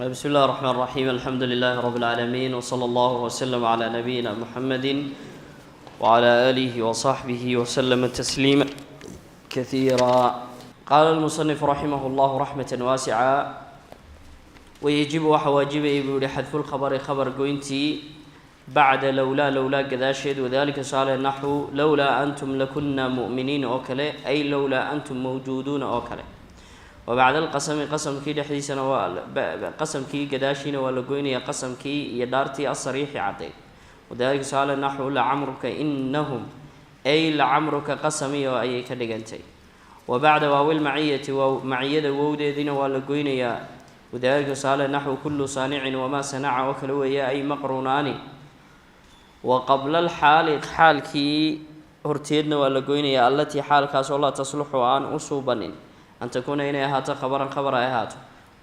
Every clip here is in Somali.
بسم الله الرحمن الرحيم الحمد لله رب العالمين وصلى الله وسلم على نبينا محمد وعلى آله وصحبه وسلم تسليما كثيرا. قال المصنف رحمه الله رحمة واسعة ويجب وحواجب يقول حذف الخبر خبر قوينتي بعد لولا قذاشد وذلك صالح نحو لولا أنتم لكنا مؤمنين أوكله أي لولا أنتم موجودون أوكله. وبعد القسم قسم كي دحديسنا قسم كي قداشين ولا قويني قسم كي يدارتي الصريح عطي وذلك صالح نحو لعمرك إنهم أي لعمرك قسمي وأي كدقنتي. وبعد واو المعية ومعية وودينا ولا قويني وذلك صالح نحو كل صانع وما صنع وكلويا أي مقروناني. وقبل الحال حال كي هرتيدنا ولا قويني التي حال كاس الله تصلح عن أصوبا أن تكون إنها خبرا أهات.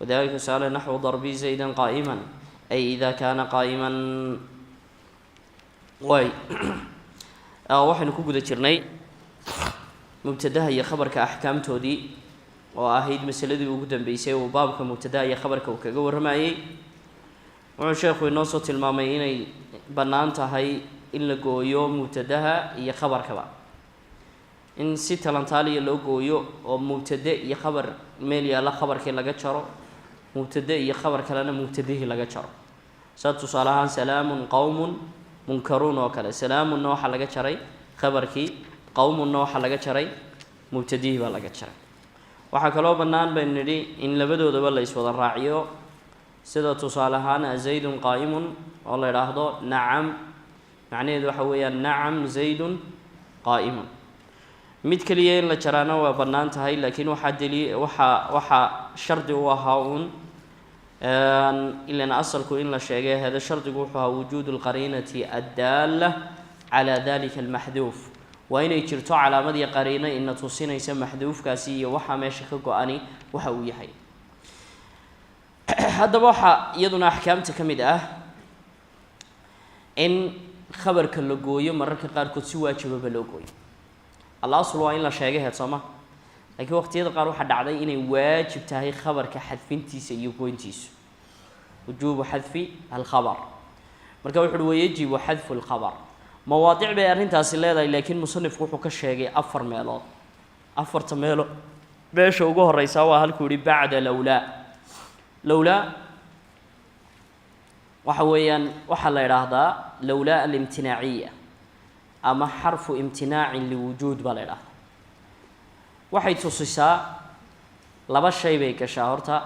وذلك صالح نحو ضربي زيدا قائما أي إذا كان قائما واي waxaynu ku guda jirnay mubtadaha iyo khabarka ahkaamtoodii oo ahayd masaladii ugu dambeysay oo baabka mubtadaha iyo khabarka uu kaga waramayay. wuxuu sheekhu inoo soo tilmaamay inay bannaan tahay in la gooyo mubtadaha iyo khabarkaba, in si talantaaliya loo gooyo oo mubtada iyo khabar meel yaala khabarkii laga jaro, mubtada iyo khabar kalena mubtadihii laga jaro. tusaale ahaan salaamun qawmun munkaruun oo kale, salaamunna waxaa laga jaray khabarkii, qawmunna waxaa laga jaray mubtadihii baa laga jaray. waxaa kaloo bannaan baynu nidhi in labadoodaba la iswada raaciyo, sida tusaale ahaan zaydun qaa'imun oo la idhaahdo nacam, macnaheedu waxa weeyaan nacam zaydun qaa'imun. mid kaliya in la jaraana waa bannaan tahay, laakiin waxaa shardi u ahaa uun ilan asalku in la sheegay hada shardigu wuxuu ahaa wujuudu lqariinati addaala calaa dalika almaxduuf, waa inay jirto calaamadii qariino ina tusinaysa maxduufkaasi iyo waxaa meesha ka go-ani waxa uu yahay. haddaba waxaa iyaduna axkaamta ka mid ah in khabarka la gooyo mararka qaarkood si waajibaba loo gooyo. al-asl waa in la sheegay heed sooma, laakiin waqtiyada qaar waxaa dhacday inay waajib tahay khabarka xadfintiisa iyo goyntiisu, wujuubu xadfi alkhabar. marka wuxu uhi wayajibu xadfu alkhabar. mawaadic bay arrintaasi leedahay, laakiin musanifku wuxuu ka sheegay afar meelood. afarta meelo meesha ugu horeysaa waa halkuu yihi bacda lowlaa. lowlaa waxa weeyaan waxaa la idhaahdaa lowlaa alimtinaaciya ama xarfu imtinaacin liwujuud baa la idhahdaa. waxay tusisaa laba shay bay gashaa. horta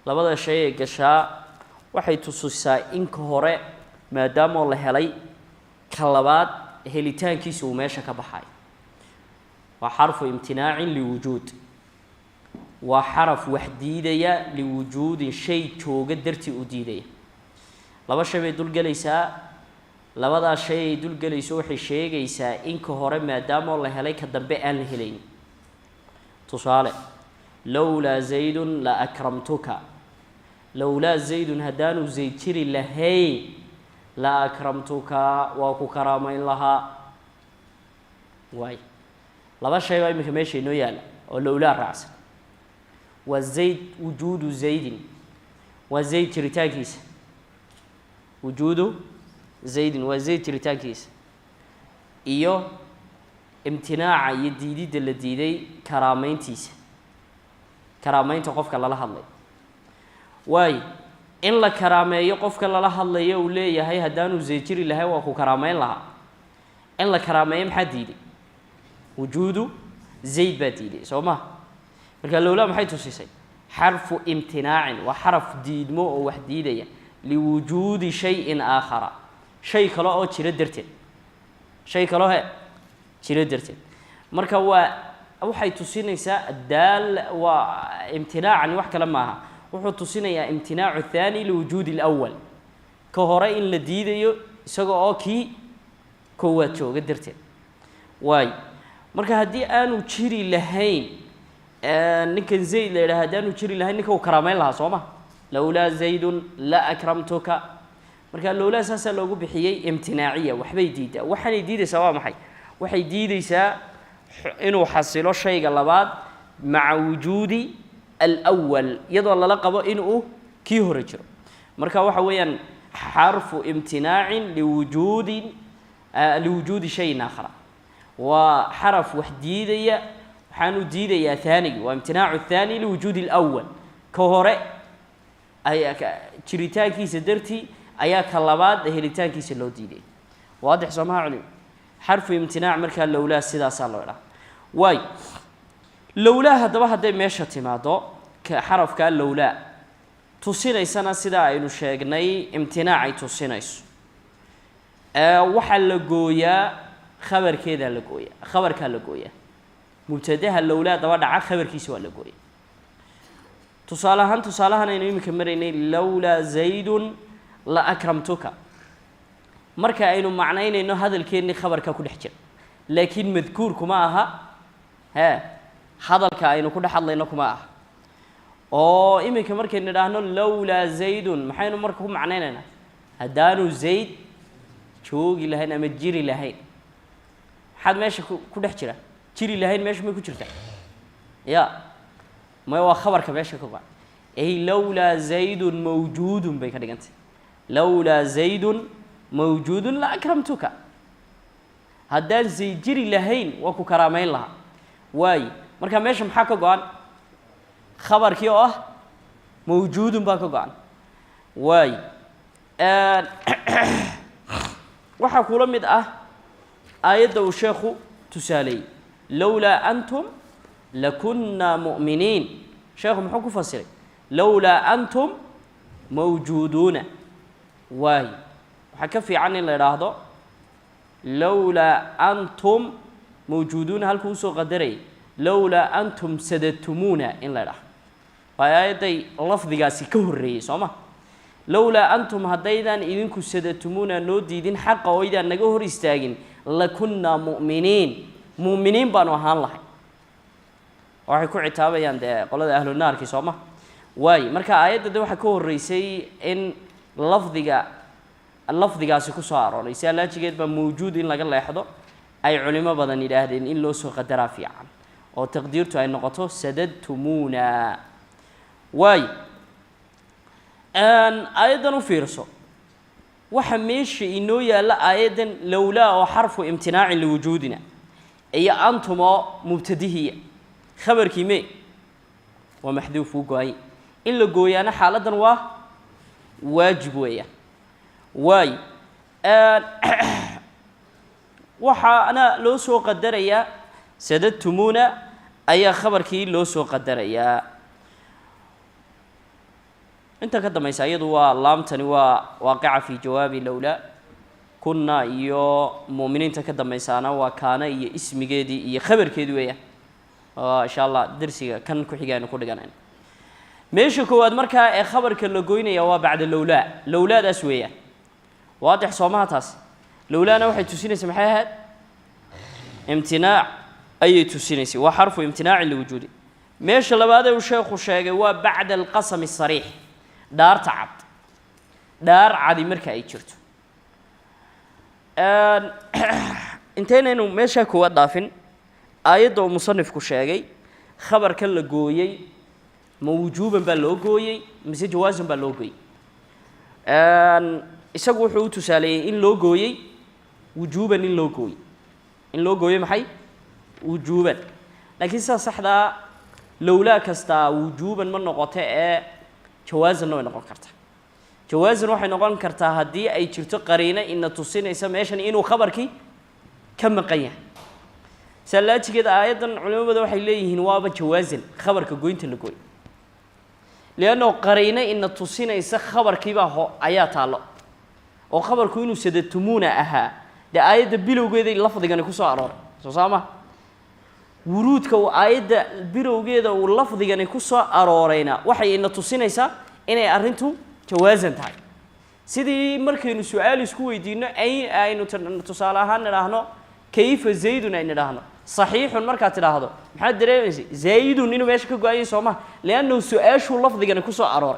labada shay ay gashaa waxay tusisaa in ka hore maadaamoo la helay ka labaad helitaankiisa uu meesha ka baxay. waa xarfu imtinaacin liwujuud, waa xaraf wax diidaya liwujuudin shay jooga dartii u diidaya. laba shay bay dulgelaysaa, labadaa shay ay dulgelayso waxay sheegaysaa in ka hore maadaamoo la helay ka dambe aan la helayn. tusaale lowlaa zaydun la akramtuka, lowlaa zaydun haddaanu zayd jiri lahayn la akramtuka waa ku karaamayn lahaa. waay laba shay baa iminka meesha inoo yaalla oo lowlaa raacsan. waa zayd, wujuudu zaydin, waa zayd jiritaankiisa, wujuudu zaydin waa zayd jiritaankiisa, iyo imtinaaca iyo diididda la diiday karaamayntiisa, karaamaynta qofka lala hadlay. waayo in la karaameeyo qofka lala hadlayo uu leeyahay haddaanu zayd jiri lahay waa ku karaamayn lahaa. in la karaameeyo maxaa diiday? wujuudu zayd baa diiday soo maha. marka lowlaa maxay tusisay? xarfu imtinaacin, waa xaraf diidmo oo wax diidaya liwujuudi shayin aakhara, shay kale oo jiro darteed, shay kaloo jiro darteed. marka waxay tusinaysaa daal waa imtinaacan wax kale maaha, wuxuu tusinayaa imtinaacu thaani liwujuudi alawal, ka hore in la diidayo isaga oo kii koowaad jooga darteed. waay marka haddii aanu jiri lahayn ninkan zayd la yidhaha haddaanu jiri lahayn ninka uu karaamayn lahaa soo ma. lowlaa zaydun la akramtuka. marka lowlaa saasaa loogu bixiyey imtinaaciya, waxbay diidaa. waxaanay diidaysaa waa maxay? waxay diidaysaa inuu xasilo shayga labaad maca wujuudi alawal, iyadoo lala qabo inuu كي هو رجل مركا وحويا حرف امتناع لوجود شيء آخر وحرف وحديدية حانو ديدية ثاني وامتناع الثاني لوجود الأول كهراء أي شريتاكي سدرتي أيا كلابات هريتاكي سلو ديدي واضح سماع علم حرف امتناع مركا لولا سيدا صالورا واي لولا هدبا هدي ميشا تيمادو كحرف كان لولا tusinaysana sida aynu sheegnay imtinaac ay tusinayso waxa la gooyaa khabarkeeda la gooyaa khabarka la gooyaa mubtadaha lawla daba dhaca khabarkiisa waa la gooyaa tusaalahan aynu imika maraynay lawla zaydun la akramtuka marka aynu macnaynayno hadalkeeni khabarka ku dhex jira laakiin madkuur kuma aha hadalka aynu ku dhex hadlayno kuma aha oo iminka markaynu idhaahno lawla zaydun maxaynu marka ku macnaynaynaa haddaanu zayd joogi lahayn ama jiri lahayn maxaad meesha ku dhex jira jiri lahayn meesha may ku jirta ya ma waa khabarka meesha ka go'an ay lawla zaydun mawjuudun bay ka dhigantay lawla zaydun mawjuudun la akramtuka haddaan zayd jiri lahayn waa ku karaamayn lahaa waay marka meesha maxaa ka go'an خبر كيو موجود باكو واي waxa kula mid aayada uu sheekhu tusaalay lawla antum lakunna mu'minin sheekhu muxuu ku fasiray lawla antum mawjuduna waay waxa ka fiican in la yiraahdo lawla antum mawjuduna halku soo qadaray lawla antum sadadtumuna in la yiraahdo ayay lafdigaasi ka horeeyay sooma lawla antum hadaydan idinku sadadtumuna noo diidin xaq oo idaan naga hor istaagin la kunna mu'miniin baanu ahaan lahay waxay ku citaabayaan qolada ahlu naarki sooma waay marka aayadda waxa ka horeysay in lafdigaasi ku soo arooray si alaajigeed ba mawjuud in laga leexdo ay culimo badan yiraahdeen in loo soo qadaraa fiican oo taqdiirtu ay noqoto sadadtumuna واي أيضاً فيرسو وحميش إنه يلا أيضاً لولا أو حرف امتناع لوجودنا أي أنتم مبتدئية خبر كيمي ومحذوف وقاي إلا قويانا حالة واجب ويا واي وحا أنا لو سو قدريا سددتمونا أي خبر كي لو سو قدريا انت كدما يسايدوا لامتني واقعه في جواب لولا كنا يو مؤمنين كدما يسانا وكان iyo ismigeedii iyo khabarkeedii weeyaa insha Allah darsiga kan ku xigayna ku dhiganayna meesha koowaad marka ee khabarka la gooynaya waa bacda lawla daas weeyaa waadix soomaha taas lawlaana waxay tusinaysaa maxay ahayd imtinaac ay tusinaysaa waa xarfu imtinaac li wujudi meesha labaad ee uu sheekhu sheegay waa bacda alqasam as-sarih دار تعب دار عادي مركا أي شرط انتين إنه ماشى كوا ضافن آيات أو مصنف كشاعي خبر كل جويي موجوبا باللوجوي مسج جوازا باللوجوي يسقوا حوت سالي إن لوجوي وجوبا إن لوجوي محي وجوبا لكن صح ده لولا كستا وجوبا من نقطة جوازنا ونقول كرتا جوازنا وحنا نقول كرتا هدي أي شرط قرينة إن تصين يسمى إنه خبرك كم قية سلاتي كده أيضا علماء بدو حيليه نوابة جوازن خبرك قوينت اللي قوي لأنه قرينة إن تصين يس خبرك بقى آيات الله أو خبرك إنه سددتمونا ده آيات بيلو جدا اللفظ كان يكون صار صامة ورودك وآيات بيرو جدا واللفظ كان يكون أرورينا وحي إن تصينيسا إن أرنتو جوازن تاعي سيدي مركين سؤال سكوي دينا أي نتصالحان نراهنو كيف زيدنا إن نراهنو صحيح المركات نراهنو محد دريسي زيد إنه ماشي كجاي صوما لأنه سؤال شو اللفظ كان يكون أرور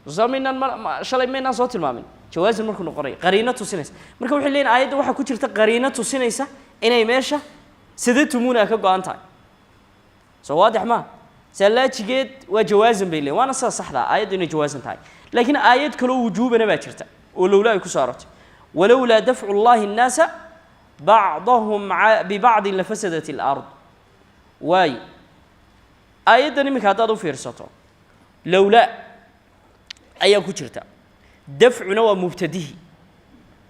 زمينا شلي منا صوت المامن جواز المركون قرينة تصينيس مركو حلين آيات واحد كتير قرينة تصينيسا إن ماشى سددتمونا كجانتاي سو واضح ما سلاجيد وجوازن بيلي وانا صح ذا آيات إنه جوازن تاعي لكن آيات كلو وجوبا ما شرته ولولا يكسرت ولولا دفع الله الناس بعضهم ببعض لفسدت الأرض واي آيات إني مكاتادو فيرسطو لولا أي كشرته دفعنا ومبتديه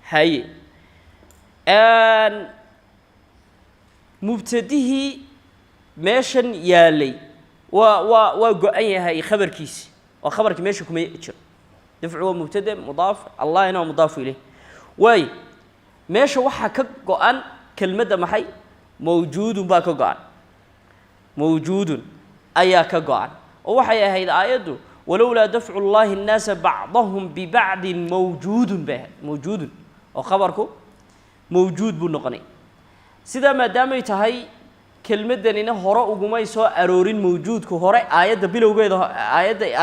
هاي أن مبتديه ماشن يالي وقعيه هاي خبر كيس وخبرك ماشي كم يأجر دفعه مبتدأ مضاف الله هنا مضاف إليه واي ماشي وحى كقعان كلمة محي موجود باك قعان موجود أيا كقعان ووحى هاي الآية ولولا دفع الله الناس بعضهم ببعض موجود به موجود وخبركم موجود بالنقني سيدا ما دامت هاي كلمة دنينا هراء وجميع أرورين موجود كهراء آيات بلوجه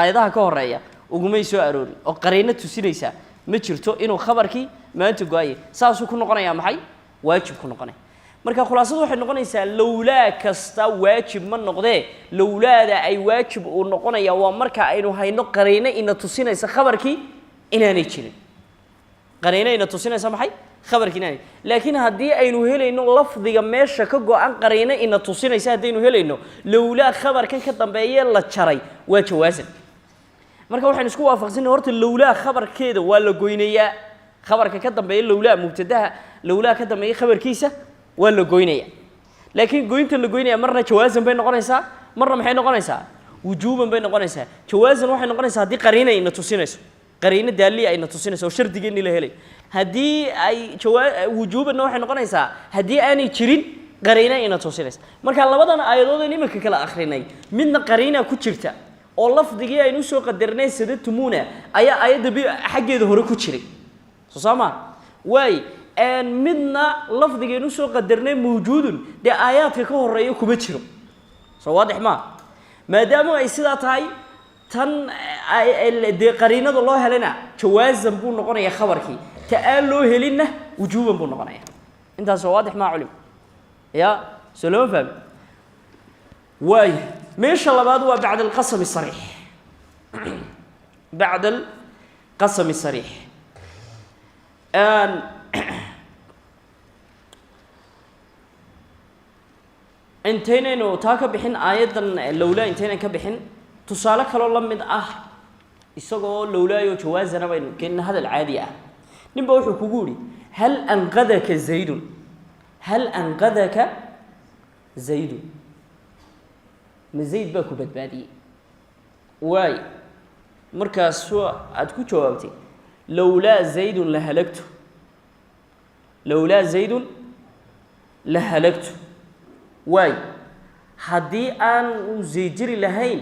آياتها كهراء وجميع أرورين وقرينة تسيريسا متشرتو إنه خبركي ما أنت جاي ساسو كنا قناة يا محي واجب كنا قناة مركا خلاصة واحد نقناة لولا كستا واجب من نقده لولا ده أي واجب ونقناة يا ومركا إنه هاي نقرينة إن تسيريسا خبركي إنها نيجين قرينة إن تسيريسا محي خبرك ناني لكن هدي أينو هلا إنه لفظ جماش كجو عن قرينة إن توصينا يساعد إنه هلا إنه لولا خبر كان كتب بيا لا شري وجوازن مركب واحد نسكوا وافقين هرت لولا خبر كده ولا جوينية خبر كان كتب بيا لولا مبتدأ لولا كتب بيا خبر كيسة ولا جوينية لكن جوينت اللي جوينية مرة جوازن بين قرنسا مرة محين قرنسا وجوبا بين قرنسا جوازن واحد قرنسا هدي قرينة إن توصينا قرينة دالية إن توصينا وشرط جيني لهلي هدي أي وجوب إنه إحنا قرنيسا هدي أنا تشرين قرينة إن توصيلس مركا الله بدنا أيضا نيمك كلا آخريني من قرينة كتشرتا الله في دقيقة ينوسو قدرنا سدد تمونا أي دبي حاجة ظهور كتشري سامع واي أن منا لفظ دقيقة ينوسو قدرنا موجود ده آيات كهو الرأي كبتشرو واضح ما دام إسدات هاي تن دي قرينة الله لنا جواز بون نقول يا خبركي تقالوا هلنا وجوبا بالنقنية انت واضح ما علم يا سلام فهم واي مش الله بعد بعد القسم الصريح بعد القسم الصريح ان انتين انه تاك بحين ايضا لولا انتين كبحين تصالك لو لمد isagoo lowlaayo jawaazana baynu keenna hadal caadi ah ninba wuxuu kugu yiri hal anqadaka zaid ma zaid ba ku badbaadiyay way markaas aad ku jawaabtay lowla zaid la halaktu way hadii aan u zeejiri lahayn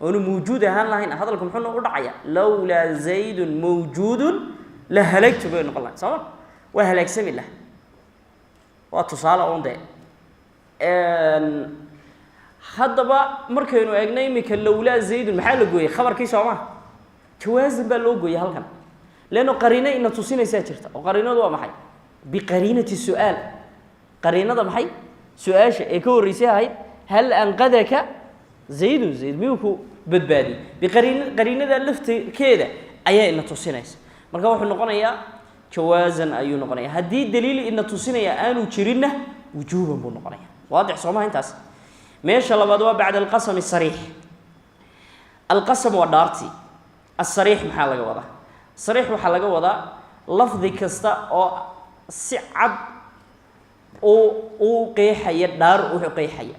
أنه موجود هان هذا لكم حنا ودعيا لولا زيد موجود لهلكت بين الله صح وهلك سم الله وتصال أون ده هذا بقى مركينو أجنبي مك لولا زيد محل جوي خبر كيس عماه جواز بلو جوي هالكن لأنه قرينة إن تصيني ساترت وقرينة ده محي بقرينة السؤال قرينة ده محي سؤال يكون رسالة هل أنقذك زيد ميوكو بدبادي بقرينة لفت كذا أيه إن تصينيس مركب واحد نقنيا جوازا أيو نقنيا هدي دليل إن تصينيا أنو تشرينه وجوبا بنقنيا واضح صوما أنتاس ما شاء الله بدوا بعد القسم الصريح القسم ودارتي الصريح محل جوضة صريح محل جوضة لفظ كستا أو سعد أو قيحية دار أو قيحية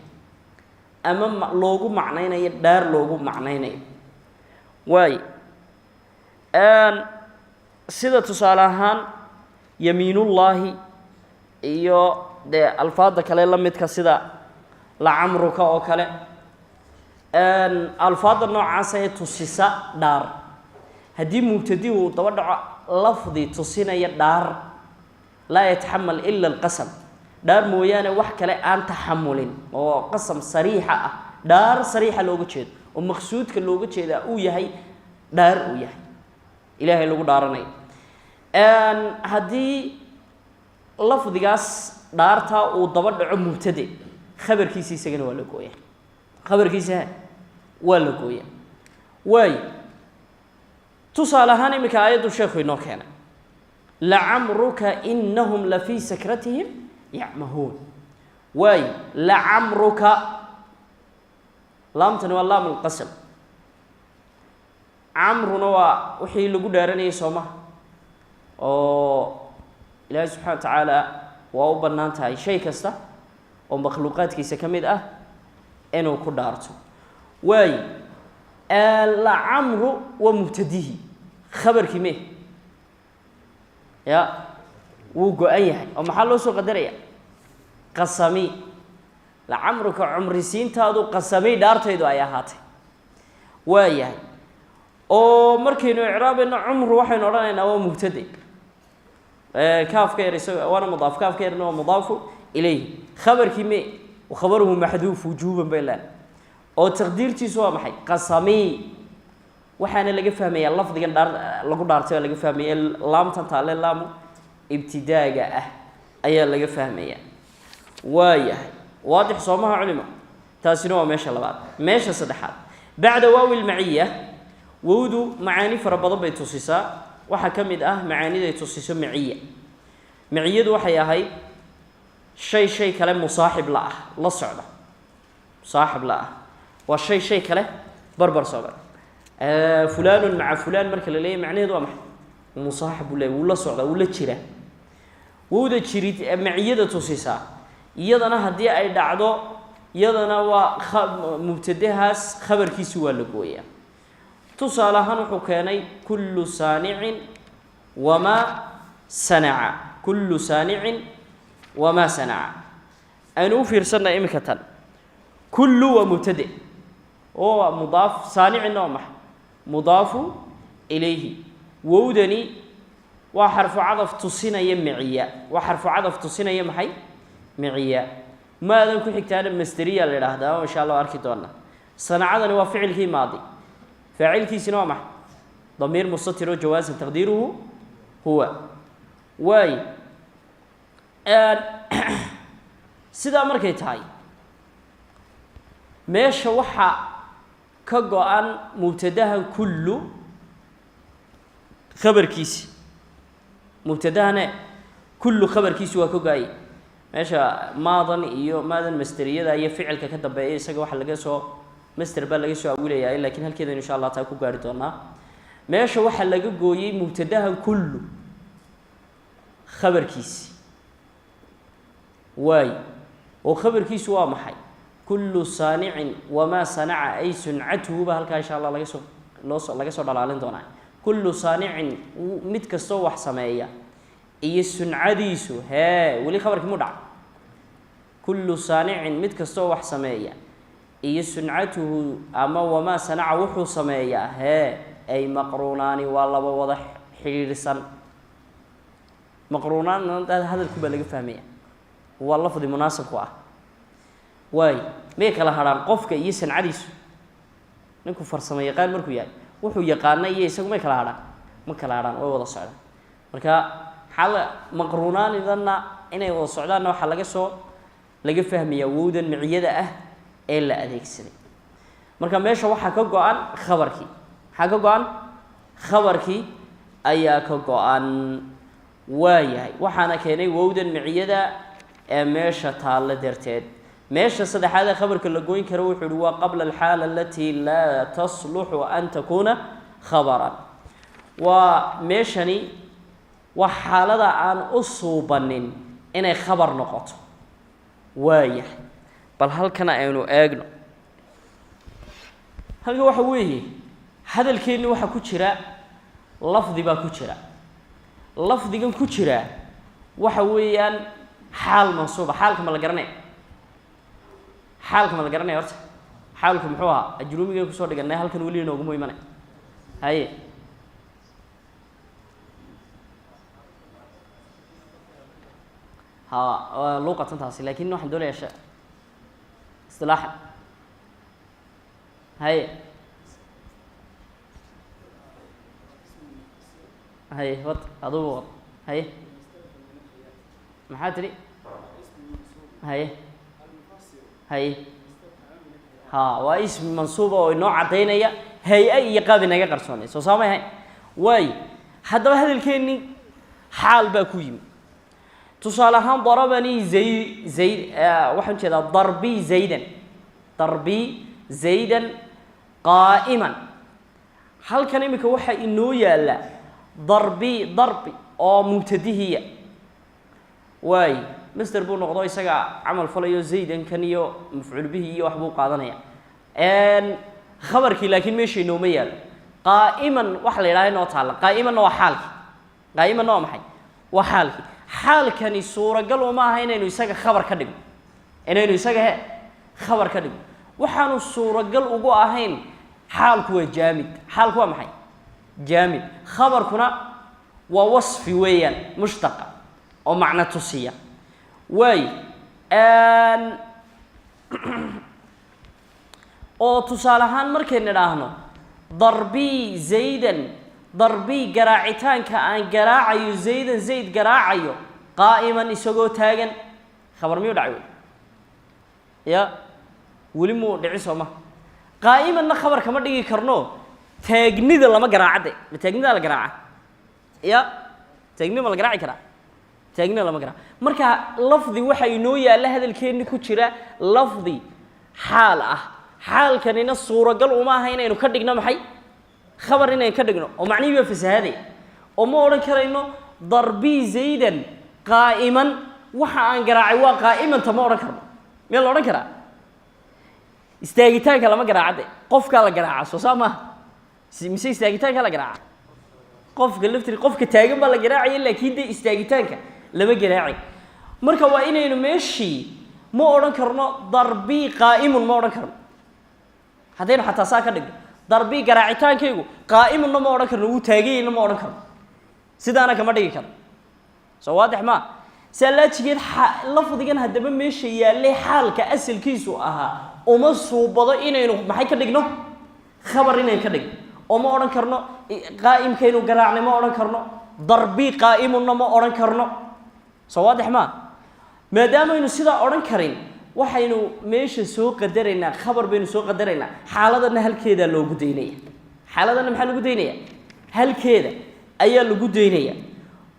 أما لوجو معنينا يدار لوجو معنينا واي سيدة تصالحان يمين الله إيو ده الفاظ كله لمت كسيدة لعمرك أو كله الفاظ النوع عسى تصيصا دار هدي مبتدي وتوضع لفظي تصينا يدار لا يتحمل إلا القسم دار مويانة وحكة لا أن تحملين وقسم صريحة دار صريحة لوجو تشيد ومقصود كلوجو تشيد أو يهي دار أو يهي إلهي لوجو دارني أن هدي لفظ جاس دارتا وضبط مبتدئ خبر كيسي سجن ولا كويه خبر كيسه waa la gooyaa waay tusaale ahaan iminka aayaddu sheekhu inoo keenay lacamruka inahum lafii sakratihim yacmahuun waay lacamruka laamtani waa laam alqasam camruna waa wixii lagu dhaaranayay soomaha oo ilaahay subxana wa tacaala waa u bannaan tahay shay kasta oo makhluuqaadkiisa ka mid ah inuu ku dhaarto waay lacamru waa mubtadihi khabarkii me ya wuu go-an yahay oo maxaa loo soo qadaraya qasami lacamruka cumrisiintaadu qasami dhaartaydu ay ahaatay waa yahay oo markaynu icraabayno cumru waxaynu odhanaynaa waa mubtade kaafka yar isaga waana mudaaf kaafka yarna waa mudaafu ilayhi khabarkii me khabaruhu maxduuf wujuuban bay leedahay oo taqdiirtiisu waa maxay qasami waxaana laga fahmayaa lafdigan lagu dhaartay oo laga fahmaya laamtan taale laamu ibtidaaga ah ayaa laga fahmaya waayahay waadix soomaha culimo taasina waa meesha labaad meesha saddexaad bacda waawi lmaciya wowdu macaani fara badan bay tusisaa waxaa ka mid ah macaaniday tusiso maciya maciyadu waxay ahayd shay kale musaaxib la ah la socda musaaxib la ah waa shay kale barbar socda fulaan maca fulaan marka la leeyahay macnaheedu waa maxay musaaxib buu leeyahay wuu la socdaa wuu la jiraa wowda jirid maciyada tusisaa iyadana haddii ay dhacdo iyadana waa mubtadahaas khabarkiisi waa la gooyaa tusaale ahaan wuxuu keenay kullu saanicin wamaa sanaca kullu saanicin wamaa sanaca aynu u fiirsanay iminka tan kullu waa mubtade oo waa mudaaf saanicina waa maxay mudaafu ilayhi wowdani waa xarfu cadaf tusinaya maciya waa xarfu cadaf tusinaya maxay maciya maadan ku xigtaana masderiya la yidhaahdaa insha allah arki doona sanacadani waa ficilkii maadi faacilkiisina waa maxay damiir mustatir oo jawaasan taqdiiruhu huwa waay sidaa markay tahay meesha waxaa ka go-an mubtadahan kullu khabarkiisi mubtadahane kullu khabarkiisi waa ka go-ay meesha maadan iyo maadan masteriyada iyo ficilka ka dambeeya isaga waxa laga soo master baa laga soo awilayaa laakiin halkeeda insha allah taa ku gaari doonaa meesha waxaa laga gooyey mubtadahan kullu khabarkiisi waay oo khabarkiisu waa maxay kullu saanicin wamaa sanaca ay suncatuhu ba halkaa insha allah laga soo dhalaalin doonaa kullu saanicin mid kastoo wax sameeya iyo suncadiisu weli khabarkii mu dhaca kullu saanicin mid kastoo wax sameeya iyo suncatuhu ama wamaa sanaca wuxuu sameeyaa ay maqruunaani waa laba wada xidhiidhsan maqruunaan hadalku baa laga fahmaya waa lafdi munaasib ku ah waay may kala hadhaan qofka iyo sancadiisu ninku farsamo yaqaan markuu yahay wuxuu yaqaana iyo isagu may kala hadhaan ma kala hadhaan way wada socdaan marka xal maqruunaanidanna inay wada socdaanna waxaa laga fahmayaa wowdan miciyada ah ee la adeegsaday marka meesha waxaa ka go-an khabarkii maxaa ka go-an khabarkii ayaa ka go-an waayahay waxaana keenay wowdan miciyada ee meesha taalla darteed meesha saddexaad ee khabarka la gooyn karo wuxuu yihi waa qabla alxaala alatii laa tasluxu an takuuna khabaran waa meeshani waa xaalada aan u suubanin inay khabar noqoto waayahay bal halkana aynu eegno halka waxa weeye hadalkeenni waxaa ku jira lafdi baa ku jira lafdigan ku jira waxa weeyaan xaal mansuuba xaalka ma la garanaya xaalka ma la garanaya horta xaalku muxuu ahaa ajruumigeen kusoo dhiganay halkan weli inooguma imanay haye ها لغة تنتهي لكن واحد دول يشاء اصطلاحا هاي وط أضوب وط هاي محاتري هاي ها واسم منصوب وإنه عدينا هي أي قاب نجا قرصوني سامي هاي واي حتى هذا الكلمة حال بكويم تصالحان ضربني زيد واحد كذا ضربي زيدا قائما هل كلمة وحى إنه يلا ضربي أو مبتدئية واي مستر بو نقضي سجع عمل فليو زيدا كان يو مفعول به يو حبوب قاضنيا ان خبرك لكن ماشي إنه ميال قائما وحل إلهي نوتعلق قائما نو حالك قائما نو محي وحالك حال كان الصورة قالوا ما هنا إنه يسجع خبر كذب إنه يسجع خبر كذب وحنو الصورة قال وجو أهين حالك هو جامد حالك هو محي جامد خبر كنا ووصف ويان مشتق أو معنى تصية واي ان أو تصالحان مركن نراهنو ضربي زيدا ضربي قراعتان كأن قراعي زيدا زيد قراعيو قائما يسوقو تاغن خبر ميو دعوي يا ولمو دعيسو ما قائما خبر كما دغي كرنو تاغنيدا لما قراعده تاغنيدا لا قراعه يا تاغنيدا ما لا قراعي كرا تاغنيدا لما قراعه marka lafdi waxa inoo yaala hadalkeeni ku jira lafdi xaal ah xaalkanina suuragal uma aha inaynu ka dhigno maxay khabar inay ka dhigno oo macnihiiba fasaaday oo ma oran karayno darbi zaydan qa'iman waxa aan garaacay waa qa'iman ta ma oran karno meel oran karaa istaagitaanka lama garaacade qofka la garaaca soo saama mise istaagitaanka la garaaca qofka laftir qofka taagan baa la garaacay laakiin de istaagitaanka lama garaacay marka waa inaynu meeshii ma oran karno darbi qa'imun ma oran karno hadaynu xataa saa ka dhigno darbi garaacitaankaygu qa'imun ma oran karno uu taagayna ma oran karno sidaana kama dhigi karno soo waadix ma salaajigeed lafdigan hadaba meesha yaalay xaalka asalkiisu ahaa uma suubado inaynu maxay ka dhigno khabar inay ka dhigno oo ma oran karno qaa'imkaynu garaacnay ma oran karno darbi qa'imun ma oran karno soo waadix ma maadaama aynu sida oran karin waxaynu meesha soo qadaraynaa khabar baynu soo qadaraynaa xaaladana halkeeda loogu deynaya xaaladana maxaa lagu deynaya halkeeda ayaa lagu deynaya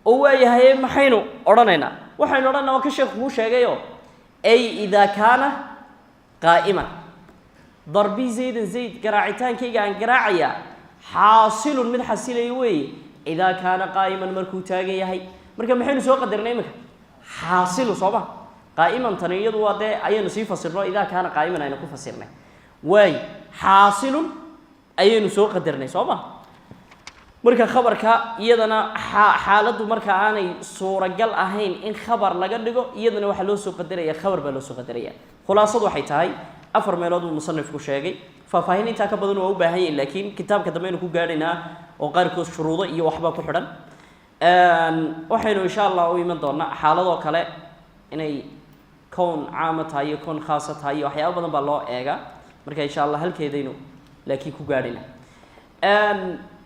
oo waayahay maxaynu oranaynaa waxaynu oranaynaa ka sheekhu sheegayo ay idha kana qa'iman darbi zaydan zayd garaacitaankayga aan garaacaya xaasilun mid xasilay way idha kana qa'iman markuu taagan yahay marka maxaynu soo qadarnay imika حاصل صوبه قائما تنيد وده أي نصيف فسرنا إذا كان قائما أي نكون فسرنا واي حاصل أي نسوق قدرنا صوبه مركا خبر كا يدنا حالته مركا أنا صورة جل أهين إن خبر لقدره يدنا وحلو سوق قدره يا خبر بلو سوق قدره خلاصة وحيتهاي أفر ميلاد المصنف كشاجي ففاهين تاكبدون أو بهاي لكن كتاب كتبين كو قارنا وغير كوس شروطه يوحبا كحرا waxaynu insha Allah u iman doonaa xaalado kale inay koon caama tahay koon khaas tahay waxyaabo badan baa loo eega marka insha Allah halkeedaynu laakiin ku gaadhina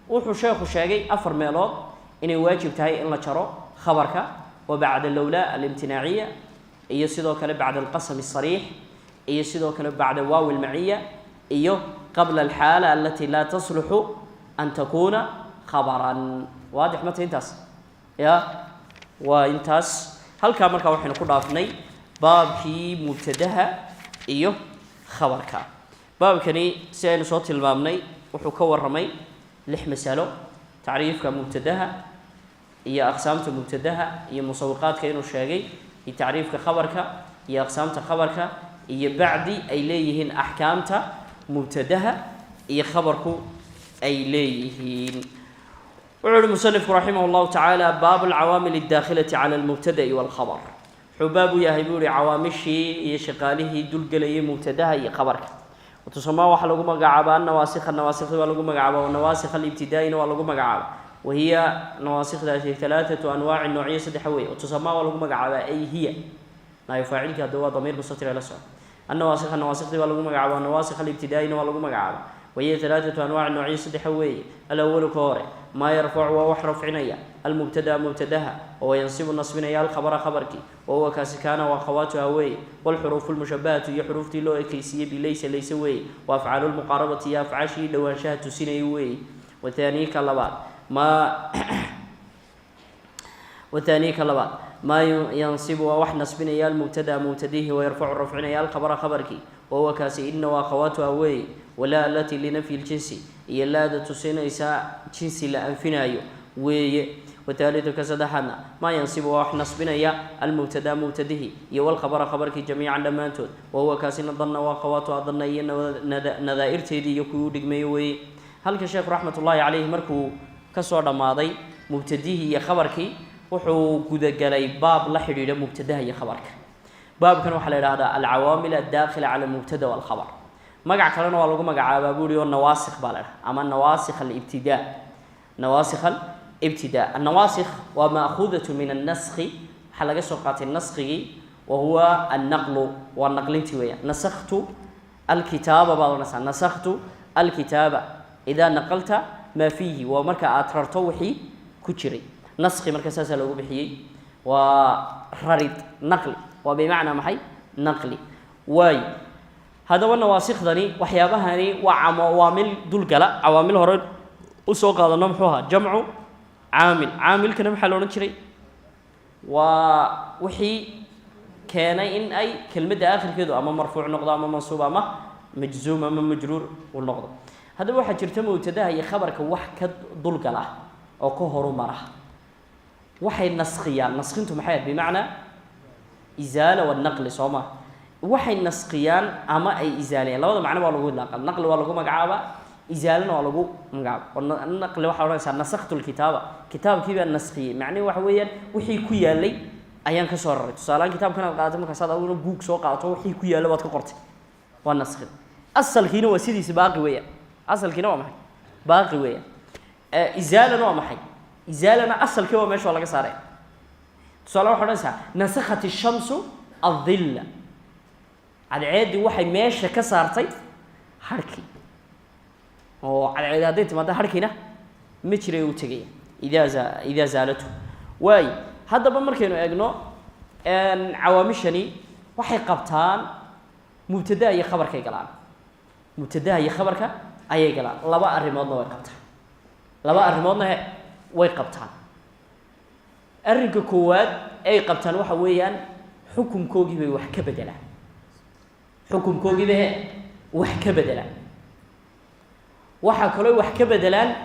wuxuu sheekhu sheegay afar meelood inay waajib tahay in la jaro khabarka wa ba'da lawla al-imtina'iyya iyo sidoo kale ba'da al-qasam as-sarih iyo sidoo kale ba'da waaw al-ma'iyya iyo qabla al-hala allati la tasluhu an takuna khabaran waadix ma tayntaas يا وانتاس هل كان مركا وحنا كل عفني باب كي مبتدها إيوه خبرك باب كني سين صوت المامني وحكور رمي لحم سالو تعريف كمبتدها هي أقسام مبتدها هي مسوقات كأنه شاقي هي تعريف كخبرك هي أقسام خبرك هي بعدي أي ليهن أحكامته مبتدها هي خبرك أي ليهن وعلى المصنف رحمه الله تعالى باب العوامل الداخلة على المبتدأ والخبر حباب يهبور عوامشي يشقاله دلقلي مبتدأ هي خبرك وتسمى وحلقوا مقعبا النواسخ ولقوا مقعبا والنواسخ الابتدائي ولقوا مقعبا وهي نواسخ ثلاثة أنواع النوعية سدحوية وتسمى ولقوا مقعبا أي هي لا يفاعل كهدوا ضمير مستتر على السؤال النواسخ ولقوا مقعبا والنواسخ الابتدائي ولقوا مقعبا وهي 3 أنواع نوعية صدحوي الأول كوري ما يرفع وحرف عناية المبتدا مبتداها وهو ينصب نصبنا الخبر خبرك وهو كان وأخواتها وي والحروف المشبهة هي حروف لو كيسية بليس ليس وي وأفعال المقاربة هي أفعال شيء لو أنشأت سنة وي وثاني كلبات ما ينصب وحنصبنا يا المبتدا مبتديه ويرفع رفعنا يا الخبر خبرك وهو كاسي إن وأخواتها وي ولا التي لنفي الجنس هي لا تسينيسا جنس لا أنفنايو وي وثالث كسدحنا ما ينصب وحنصبنا يا المبتدا مبتديه يا والخبر خبرك جميعا لما أنتود وهو كاسي نظن وأخواتها ظن نذائر تيدي يكو دقمي وي هل كشيخ رحمة الله عليه مركو كسر ماضي مبتديه يا خبرك وحو قدقلي باب لحرير مبتداه يا خبرك باب كانوا حلال هذا العوامل الداخلة على المبتدا والخبر مقع كلنا والله مقع بابوري والنواسخ بالله أما النواسخ الابتداء نواسخ الابتداء النواسخ ومأخوذة من النسخ حلقة سوقات النسخ وهو النقل والنقل انتوية نسخت الكتاب بعض الناس نسخت الكتاب إذا نقلت ما فيه ومركا أترتوحي كتشري نسخ مركا ساسا لو بحيي وررد نقل وبمعنى محي نقلي واي هذا والنواسخ ذني وحيابهني وعوامل دول قلا عوامل هرد وسوق هذا نمحوها جمع عامل كنا محلون نشري وحي كان إن أي كلمة آخر كده أما مرفوع نقطة أما منصوب أما مجزوم أما مجرور والنقطة هذا واحد جرتمه وتداه هي خبرك وحكد دول قلا أو كهرو مرة وحي النسخيان نسخنتم حياة بمعنى إزالة والنقل صوما وحي النسخيان أما أي إزالة لو هذا معنى والله نقل نقل والله مقعبة إزالة والله مقعبة والنقل واحد نسخت الكتابة كتاب كيف النسخية معني وحويا وحي كويا لي أيام كسر سؤالان كتاب كان قاعد كساد أقول بوك سوق عطوا وحي كويا لي واتقرت والنسخ أصل كينو وسيدي سباقي ويا أصل كينو ما باقي ويا إزالة نوع محي إزالة أصل كيو ماشي ولا كسارة سؤال واحد نسخت الشمس الظل على عيد واحد ماشي كسرتي حركي وعلى عيد هذيت ما ده حركينا متري وتجي إذا زالته واي هذا بمركينو أجنو أن عوامشني واحد قبطان مبتدأ يخبر كي قلان مبتدأ يخبر كا أي قلان لبا الرمادنا وقبطان لبا الرمادنا وقبطان أرجع كواد أي قبطان وحويان حكم كوجي بوحكة بدلا حكم كوجي به وحكة بدلا وحكلوا وحكة بدلا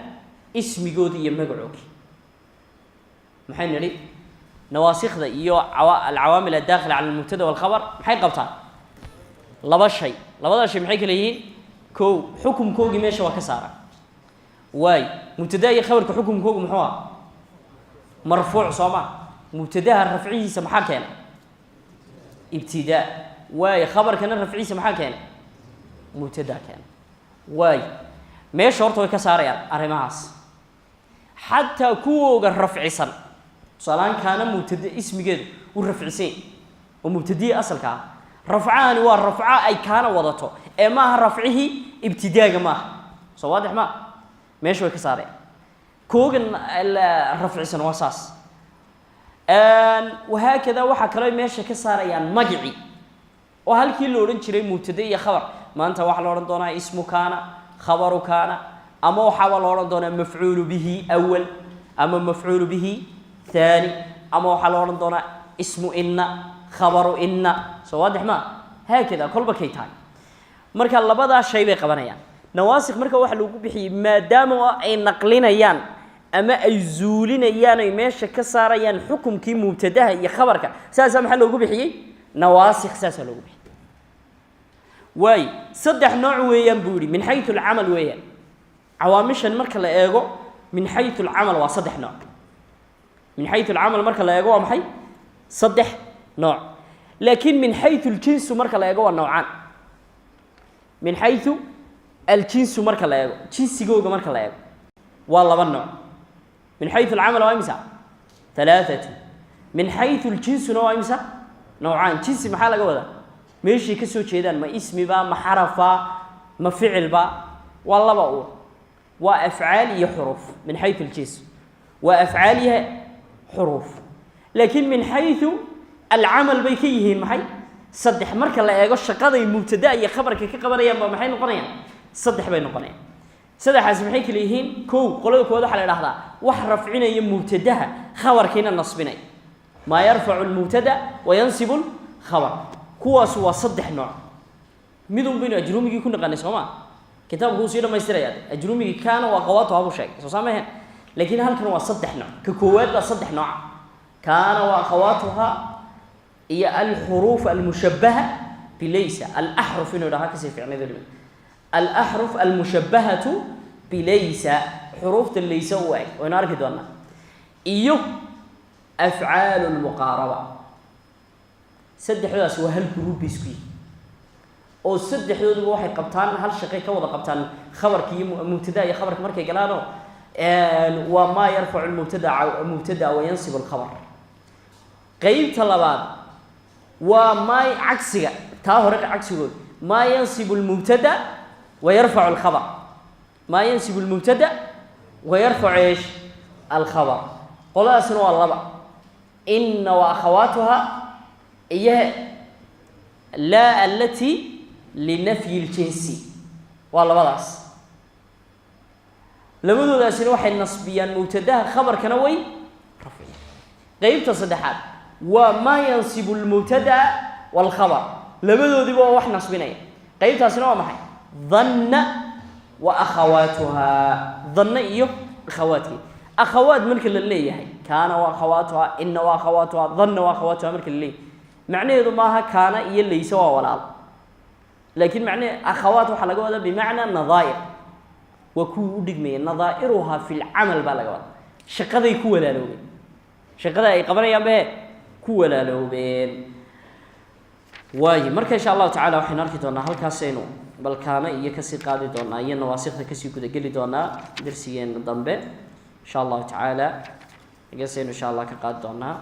اسم جودي يمجعوك محين لي نواسخ ذا العوامل الداخلة على المبتدأ والخبر محين قبطان لبا شيء محين كليه كو حكم كوجي ماشي وكسارة واي مبتدأ خبر كحكم كوجي محوا مرفوع صوما مبتدأ الرفعي سمحا كان ابتداء واي خبر كان الرفعي سمحا كان مبتدأ كان واي ما شرط وكسارة أرماس حتى كوج الرفع سن صلان كان مبتدأ اسم جد والرفع سين ومبتدئ أصل كان رفعان والرفعاء أي كان وضعته إما رفعه ابتداء ما صوادح ما ماشي وكسارة كوج الرفع سن واساس وهكذا وحكرا ماشي كسارة يعني مجعي وهل كيلو رنشري مبتدئ خبر ما أنت واحد لورن دونا اسمه كان خبر كان أما وحاول لورن دونا مفعول به أول أما مفعول به ثاني أما وحاول لورن دونا اسمه إن خبر إن صوادح ما هكذا كل بكيتان مركا لبدا شيء بقبنيان نواسخ مركا واحد لو بخي ما دام أي نقلينيان أما أي زولينيان أي ماشي كساريان حكم كي مبتدأ يا خبرك ساسا محل لو بخي نواسخ ساسا لو بخي واي صدح نوع ويان بوري من حيث العمل ويان عوامشن مركا لا ايغو من حيث العمل وصدح نوع من حيث العمل مركا لا ايغو محي صدح نوع لكن من حيث الجنس مركا لا ايغو نوعان من حيث الجنس مركا لا ايغو جنسيغو مركا لا ايغو والله نوع من حيث العمل وامسا 3 من حيث الجنس نوع امسا نوعان جنس محل لغا ودا ماشي كسو جيدان ما اسمي با ما حرف ما فعل با والله وأفعال حروف من حيث الجسم وأفعالها حروف لكن من حيث العمل بيكيه محي صدح مركا لا ايغو شقاده مبتدا iyo khabarka ka qabanayaan ba maxay noqonayaan saddex bay noqonayaan saddexaas maxay kala yihiin koow qolada kooda waxa la yiraahdaa wax rafcinaya mubtadaha khabarkiina nasbinay ma yarfa'u al-mubtada wa yansibu al-khabar kuwaas waa saddex nooc midun bayna ajrumigi ku naqanay Soomaa kitaabku sii dhameystiraya ajrumigi kaana waa qawaatu habu sheeg soo sameeyeen laakiin halkan waa saddex nooc ka koowaad waa saddex nooc kaana waa qawaatuha هي الحروف المشبهة بليس الأحرف إنه ده كسي في عنده الأحرف المشبهة بليس حروف الليس واي ونعرف دونا إيوه أفعال المقاربة سد حدود سوى هالجروب بيسكي أو سد حدود واحد قبطان هالشقيقة ولا قبطان خبر كي مبتدأ خبر كمركي قالوا وما يرفع المبتدأ وينصب الخبر قيب طلبات وما عكسه تاهرك عكسه ما ينصب المبتدا ويرفع الخبر ما ينصب المبتدا ويرفع ايش الخبر قل اسنوا الله ان واخواتها هي لا التي لنفي الجنس والله خلاص لبدو اسن waxay nasbiyaan mubtadaha khabarkana way rafciya qaybta saddexaad وما ينصب المبتدا والخبر لبدودي بو wax nasbinay qaybtaasina waa maxay dhanna wa akhawatuha dhanna iyo akhawati akhawat marka la leeyahay kaana wa akhawatuha inna wa akhawatuha dhanna wa akhawatuha marka la leeyahay macnaheedu maaha kaana iyo laysa waa walaal laakiin macnaheedu akhawat waxa laga wadaa bimaana nadaa'ir wa ku dhigmay nadaa'iruha fil amal baa laga wadaa shaqaday ku walaaloobeen shaqada ay qabanayaan baa ku walaaloobeen waayi marka insha Allah taala waxaan arki doonaa halkaasaynu balkaana iyo kasii qaadi doonaa iyo nawaasikhda kasii guda gali doonaa darsigeena dambe insha Allah taala igasaynu insha Allah ka qaadi doonaa